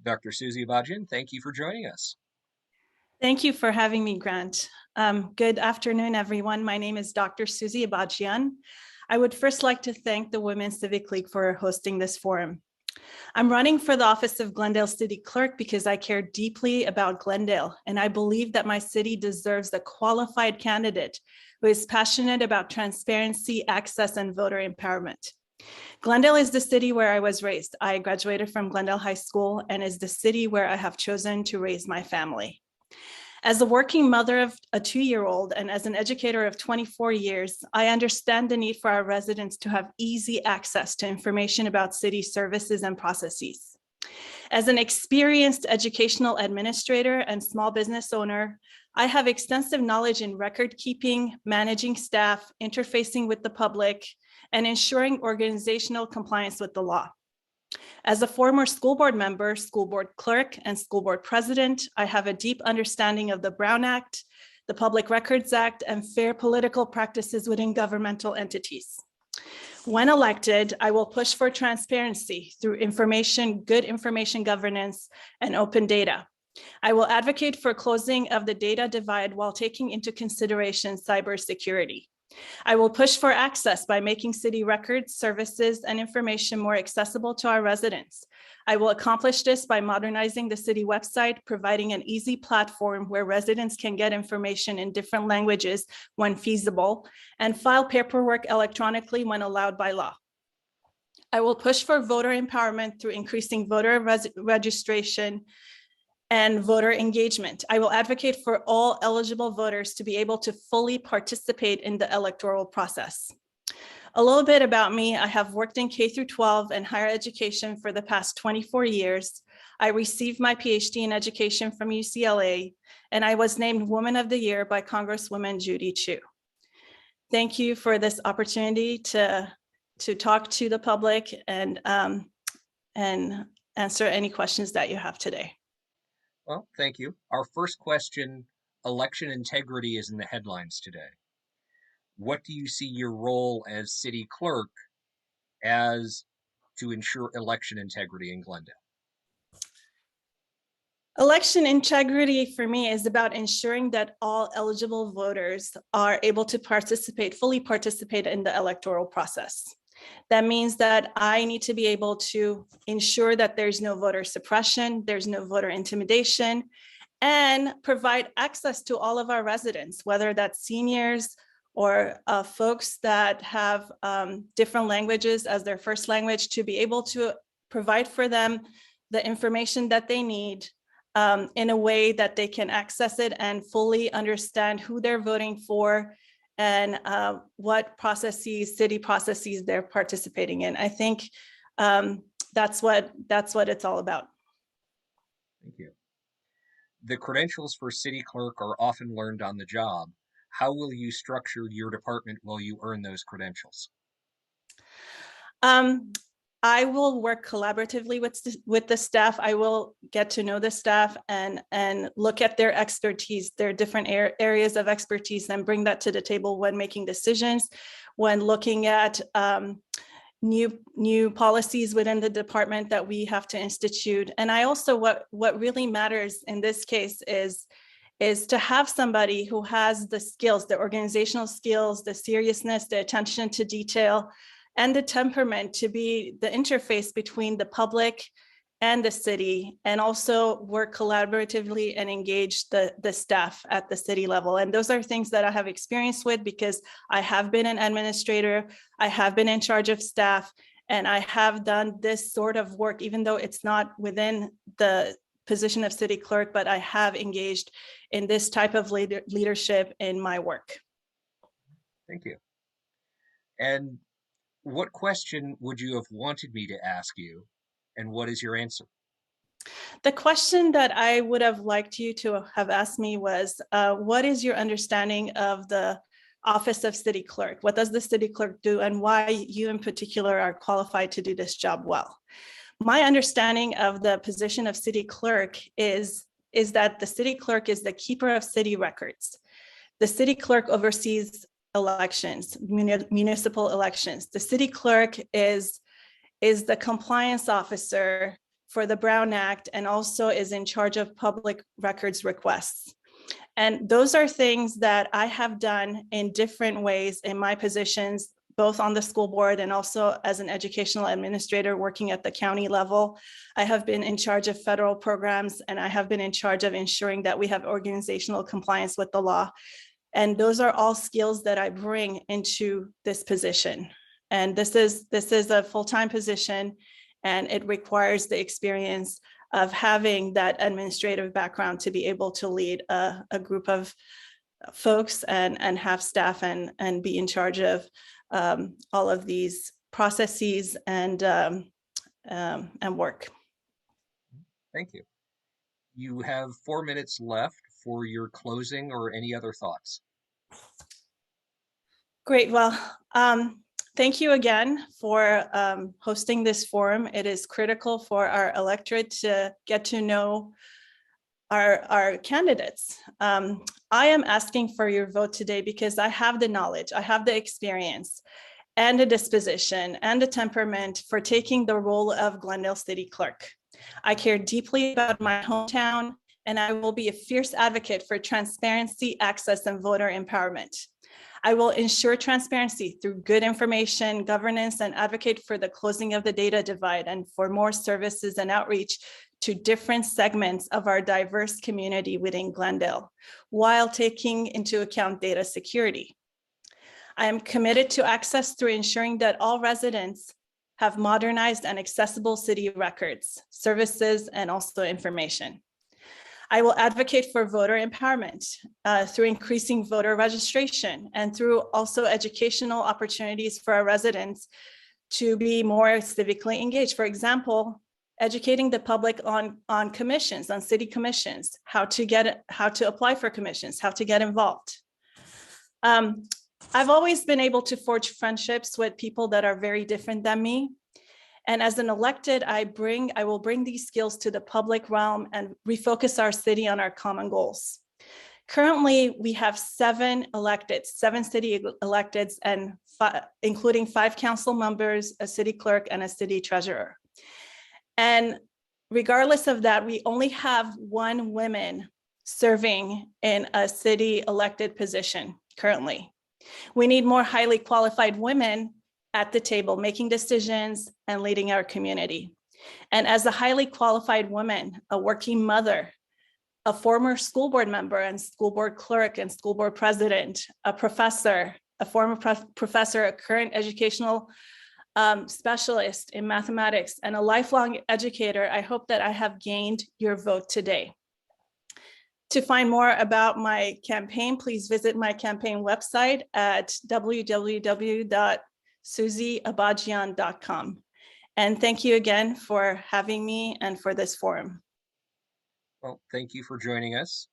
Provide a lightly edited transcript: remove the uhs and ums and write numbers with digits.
Dr. Suzie Abajian, thank you for joining us. Thank you for having me, Grant. Good afternoon, everyone. My name is Dr. Suzie Abajian. I would first like to thank the Women's Civic League for hosting this forum. I'm running for the office of Glendale City Clerk because I care deeply about Glendale, and I believe that my city deserves a qualified candidate who is passionate about transparency, access, and voter empowerment. Glendale is the city where I was raised. I graduated from Glendale High School and is the city where I have chosen to raise my family. As a working mother of a 2-year-old and as an educator of 24 years, I understand the need for our residents to have easy access to information about city services and processes. As an experienced educational administrator and small business owner, I have extensive knowledge in record keeping, managing staff, interfacing with the public, and ensuring organizational compliance with the law. As a former school board member, school board clerk, and school board president, I have a deep understanding of the Brown Act, the Public Records Act, and fair political practices within governmental entities. When elected, I will push for transparency through information, good information governance, and open data. I will advocate for closing of the data divide while taking into consideration cybersecurity. I will push for access by making city records, services, and information more accessible to our residents. I will accomplish this by modernizing the city website, providing an easy platform where residents can get information in different languages when feasible, and file paperwork electronically when allowed by law. I will push for voter empowerment through increasing voter registration and voter engagement. I will advocate for all eligible voters to be able to fully participate in the electoral process. A little bit about me: I have worked in K through 12 and higher education for the past 24 years. I received my PhD in education from UCLA, and I was named Woman of the Year by Congresswoman Judy Chu. Thank you for this opportunity to talk to the public and answer any questions that you have today. Well, thank you. Our first question: election integrity is in the headlines today. What do you see your role as city clerk as to ensure election integrity in Glendale? Election integrity for me is about ensuring that all eligible voters are able to fully participate in the electoral process. That means that I need to be able to ensure that there's no voter suppression, there's no voter intimidation, and provide access to all of our residents, whether that's seniors or folks that have different languages as their first language, to be able to provide for them the information that they need in a way that they can access it and fully understand who they're voting for and what city processes they're participating in. I think that's what it's all about. Thank you. The credentials for city clerk are often learned on the job. How will you structure your department while you earn those credentials? I will work collaboratively with the staff. I will get to know the staff and look at their expertise, their different areas of expertise, and bring that to the table when making decisions, when looking at new policies within the department that we have to institute. And I also, what really matters in this case is to have somebody who has the skills, the organizational skills, the seriousness, the attention to detail, and the temperament to be the interface between the public and the city, and also work collaboratively and engage the staff at the city level. And those are things that I have experience with because I have been an administrator, I have been in charge of staff, and I have done this sort of work, even though it's not within the position of city clerk, but I have engaged in this type of leadership in my work. Thank you. And what question would you have wanted me to ask you, and what is your answer? The question that I would have liked you to have asked me was, what is your understanding of the office of city clerk? What does the city clerk do, and why you in particular are qualified to do this job well? My understanding of the position of city clerk is that the city clerk is the keeper of city records. The city clerk oversees elections, municipal elections. The city clerk is the compliance officer for the Brown Act and also is in charge of public records requests. And those are things that I have done in different ways in my positions, both on the school board and also as an educational administrator working at the county level. I have been in charge of federal programs, and I have been in charge of ensuring that we have organizational compliance with the law. And those are all skills that I bring into this position. And this is a full-time position, and it requires the experience of having that administrative background to be able to lead a group of folks and have staff and be in charge of all of these processes and work. Thank you. You have 4 minutes left for your closing or any other thoughts. Great. Well, thank you again for hosting this forum. It is critical for our electorate to get to know our candidates. I am asking for your vote today because I have the knowledge, I have the experience and the disposition and the temperament for taking the role of Glendale City Clerk. I care deeply about my hometown, and I will be a fierce advocate for transparency, access, and voter empowerment. I will ensure transparency through good information, governance, and advocate for the closing of the data divide and for more services and outreach to different segments of our diverse community within Glendale, while taking into account data security. I am committed to access through ensuring that all residents have modernized and accessible city records, services, and also information. I will advocate for voter empowerment through increasing voter registration and through also educational opportunities for our residents to be more civically engaged. For example, educating the public on commissions, on city commissions, how to apply for commissions, how to get involved. I've always been able to forge friendships with people that are very different than me. And as an elected, I will bring these skills to the public realm and refocus our city on our common goals. Currently, we have 7 city electeds, and including 5 council members, a city clerk, and a city treasurer. And regardless of that, we only have 1 woman serving in a city elected position currently. We need more highly qualified women at the table, making decisions and leading our community. And as a highly qualified woman, a working mother, a former school board member and school board clerk and school board president, a professor, a former professor, a current educational specialist in mathematics, and a lifelong educator, I hope that I have gained your vote today. To find more about my campaign, please visit my campaign website at www.suzieabajian.com. And thank you again for having me and for this forum. Well, thank you for joining us.